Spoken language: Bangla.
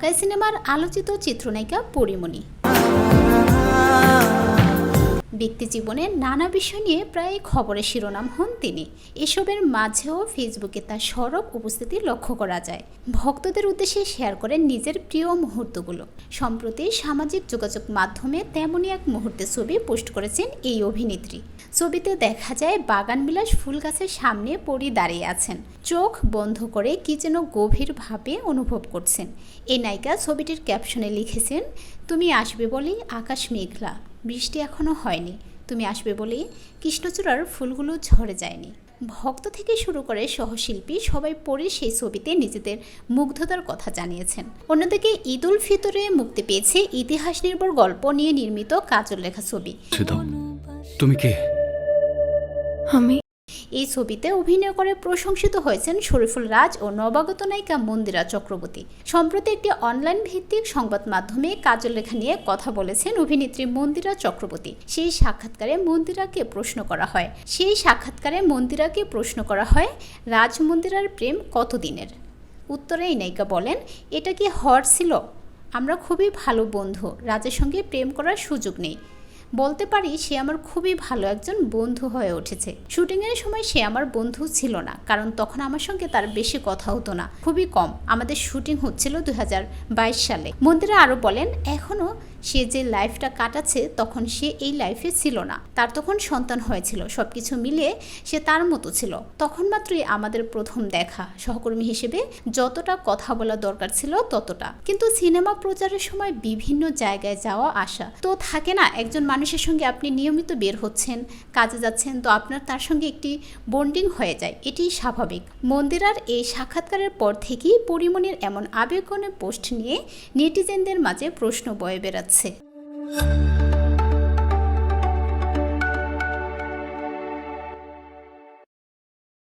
ঢাকাই সিনেমার আলোচিত চিত্রনায়িকা পরীমণি ব্যক্তি জীবনের নানা বিষয় নিয়ে প্রায় খবরের শিরোনাম হন তিনি। এসবের মাঝেও ফেসবুকে তার সরব উপস্থিতি লক্ষ্য করা যায়। ভক্তদের উদ্দেশ্যে শেয়ার করেন নিজের প্রিয় মুহূর্তগুলো। সম্প্রতি সামাজিক যোগাযোগ মাধ্যমে তেমনই এক মুহূর্তের ছবি পোস্ট করেছেন এই অভিনেত্রী। ছবিতে দেখা যায় বাগানবিলাস ফুল গাছের সামনে পরী দাঁড়িয়ে আছেন, চোখ বন্ধ করে কি যেন গভীরভাবে অনুভব করছেন। এই নায়িকা ছবিটির ক্যাপশনে লিখেছেন, তুমি আসবে বলেই আকাশ মেঘলা, বৃষ্টি এখনো হয়নি, তুমি আসবে বলেই কৃষ্ণচূড়ার ফুলগুলো ঝরে যায়নি। ভক্ত থেকে শুরু করে সহশিল্পী সবাই পরে সেই ছবিতে নিজেদের মুগ্ধতার কথা জানিয়েছেন। অন্যদিকে ঈদ উল ফিতরে মুক্তি পেয়েছে ইতিহাস নির্ভর গল্প নিয়ে নির্মিত কাজল লেখা ছবি। তুমি কে? আমি এই ছবিতে অভিনয় করে প্রশংসিত হয়েছেন শরীফুল রাজ ও নবাগত নায়িকা মন্দিরা চক্রবর্তী। সম্প্রতি একটি অনলাইন ভিত্তিক সংবাদ মাধ্যমে কাজল লেখা নিয়ে কথা বলেছেন অভিনেত্রী মন্দিরা চক্রবর্তী। সেই সাক্ষাৎকারে মন্দিরাকে প্রশ্ন করা হয় রাজ মন্দিরার প্রেম কতদিনের। উত্তরে এই নায়িকা বলেন, এটা কি হট ছিল? আমরা খুবই ভালো বন্ধু, রাজের সঙ্গে প্রেম করার সুযোগ নেই। বলতে পারি সে আমার খুবই ভালো একজন বন্ধু হয়ে উঠেছে। শুটিংয়ের সময় সে আমার বন্ধু ছিল না, কারণ তখন আমার সঙ্গে তার বেশি কথা হতো না, খুবই কম। আমাদের শুটিং হচ্ছিল 2022 সালে। মন্দিরা আরও বলেন, এখনও সে যে লাইফটা কাটাচ্ছে তখন সে এই লাইফে ছিল না, তার তখন সন্তান হয়েছিল। সবকিছু মিলিয়ে সে তার মতো ছিল। তখন মাত্রই আমাদের প্রথম দেখা। সহকর্মী হিসেবে যতটা কথা বলা দরকার ছিল ততটা। কিন্তু সিনেমা প্রচারের সময় বিভিন্ন জায়গায় যাওয়া আসা তো থাকে না। একজন মানুষের সঙ্গে আপনি নিয়মিত বের হচ্ছেন, কাজে যাচ্ছেন, তো আপনার তার সঙ্গে একটি বন্ডিং হয়ে যায়, এটি স্বাভাবিক। মন্দিরার এই সাক্ষাৎকারের পর থেকেই পরীমণির এমন আবেগঘন পোস্ট নিয়ে নেটিজেনদের মাঝে প্রশ্ন বয়ে বেড়াচ্ছে।